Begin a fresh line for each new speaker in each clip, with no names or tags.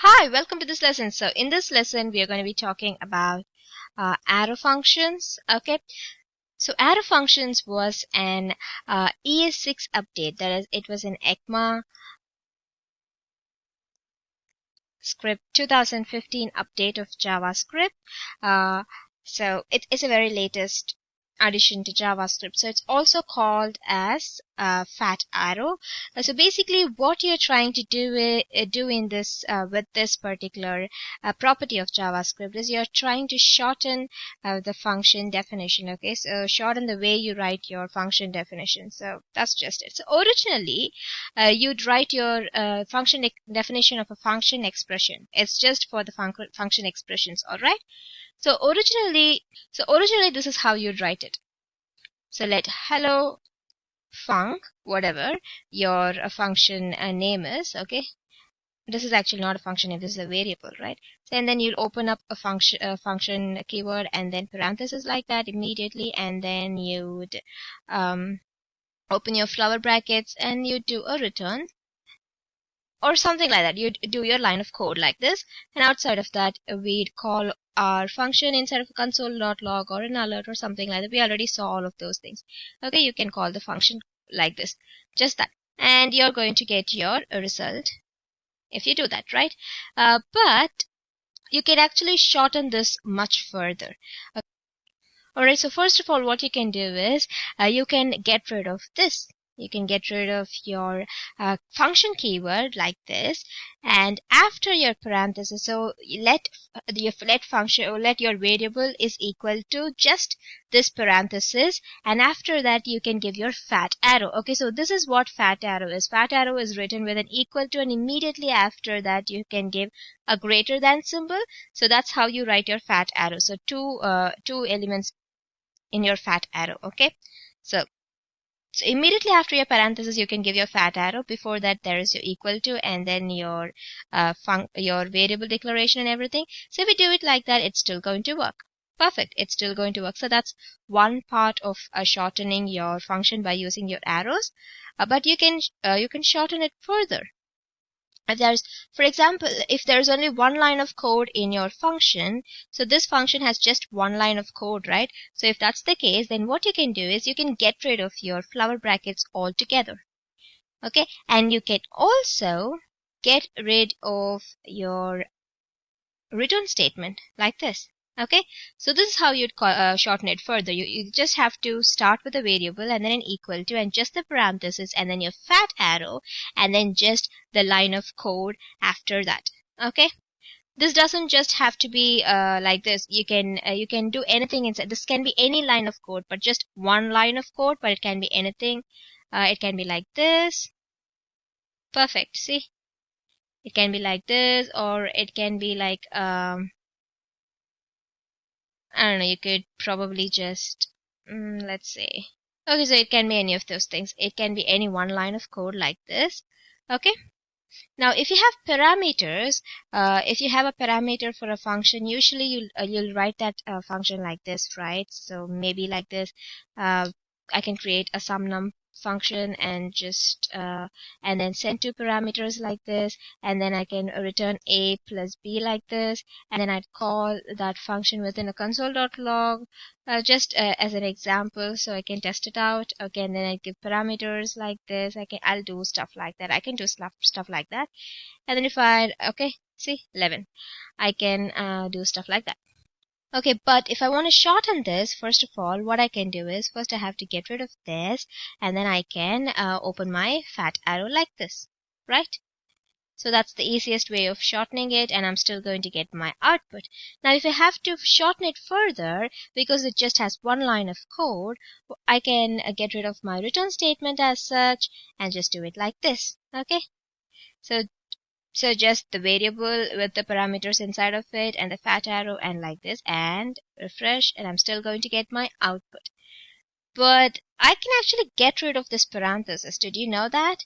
Hi, welcome to this lesson. So in this lesson, we are going to be talking about arrow functions. Okay, so arrow functions was an ES6 update. That is, it was an ECMAScript 2015 update of JavaScript. So it is a very latest addition to JavaScript. So it's also called as fat arrow. So basically, what you're trying to do in this with this particular property of JavaScript is you're trying to shorten the function definition. Okay, so shorten the way you write your function definition. So that's just it. So originally, you'd write your function definition of a function expression. It's just for the function expressions. All right. So originally this is how you'd write it. So let hello func, whatever your function name is, okay. This is actually not a function name, this is a variable, right? So, and then you'll open up a function keyword and then parentheses like that immediately, and then you'd open your flower brackets and you do a return or something like that. You'd do your line of code like this, and outside of that we'd call our function inside of a console.log or an alert or something like that. We already saw all of those things. Okay, you can call the function like this, just that, and you're going to get your result if you do that, right? But you can actually shorten this much further. Alright, so first of all, what you can do is you can get rid of this. You can get rid of your function keyword like this, and after your parenthesis, so let function or let your variable is equal to just this parenthesis, and after that you can give your fat arrow. Okay, so this is what fat arrow is. Fat arrow is written with an equal to, and immediately after that you can give a greater than symbol. So that's how you write your fat arrow. So two elements in your fat arrow. Okay, so immediately after your parenthesis you can give your fat arrow. Before that there is your equal to, and then your variable declaration and everything. So if we do it like that, it's still going to work. Perfect, it's still going to work. So that's one part of shortening your function by using your arrows. But you can shorten it further. If there's, for example, if there's only one line of code in your function, so this function has just one line of code, right? So if that's the case, then what you can do is you can get rid of your flower brackets altogether. Okay, and you can also get rid of your return statement like this. Okay, so this is how you'd shorten it further. You just have to start with a variable and then an equal to and just the parenthesis and then your fat arrow and then just the line of code after that. Okay, this doesn't just have to be like this. You can do anything inside. This can be any line of code, but just one line of code, but it can be anything. It can be like this. Perfect. See, it can be like this, or it can be like I don't know, you could probably just, let's say, okay, so it can be any of those things. It can be any one line of code like this. Okay. Now, if you have parameters, if you have a parameter for a function, usually you'll write that function like this, right? So maybe like this. I can create a sumnum function and just and then send two parameters like this, and then I can return a plus b like this, and then I'd call that function within a console.log just as an example, so I can test it out. Okay, and then I give parameters like this. I'll do stuff like that. I can do stuff like that, and then if I see 11, I can do stuff like that. Okay, but if I want to shorten this, first of all, what I can do is first I have to get rid of this, and then I can open my fat arrow like this, right? So that's the easiest way of shortening it, and I'm still going to get my output. Now, if I have to shorten it further, because it just has one line of code, I can get rid of my return statement as such, and just do it like this, okay? So just the variable with the parameters inside of it and the fat arrow and like this, and refresh, and I'm still going to get my output. But I can actually get rid of this parenthesis. Did you know that?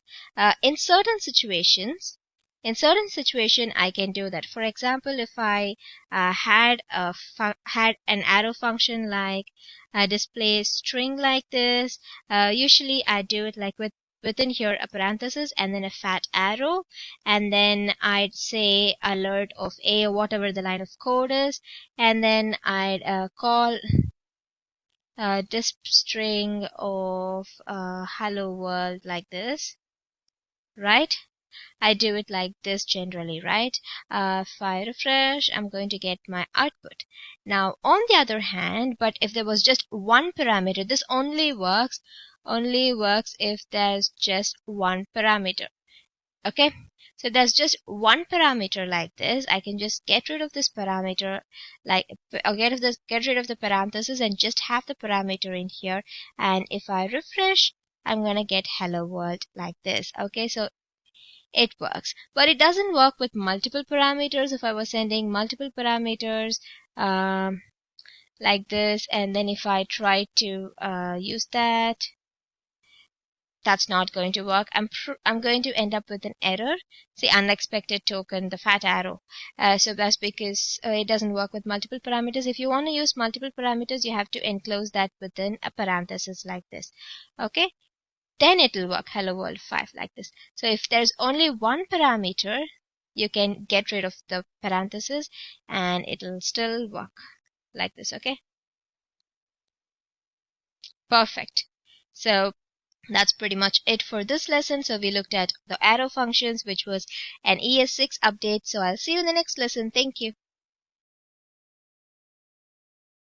In certain situation I can do that. For example, if I had an arrow function like display string like this, usually I do it like with within here a parenthesis and then a fat arrow, and then I'd say alert of A or whatever the line of code is, and then I'd call disp string of hello world like this, right? I do it like this generally, right? If I refresh, I'm going to get my output. Now, on the other hand, but if there was just one parameter, this only works if there's just one parameter. Okay? So there's just one parameter like this. I can just get rid of this parameter, like get rid of the parenthesis and just have the parameter in here. And if I refresh, I'm gonna get hello world like this. Okay, so it works, but it doesn't work with multiple parameters. If I was sending multiple parameters like this, and then if I try to use that, that's not going to work. I'm going to end up with an error. See, unexpected token, the fat arrow. So that's because it doesn't work with multiple parameters. If you want to use multiple parameters, you have to enclose that within a parenthesis like this. Okay, then it will work hello world 5 like this. So if there's only one parameter, you can get rid of the parenthesis and it'll still work like this. Okay, perfect. So that's pretty much it for this lesson. So we looked at the arrow functions, which was an ES6 update. So I'll see you in the next lesson. Thank you.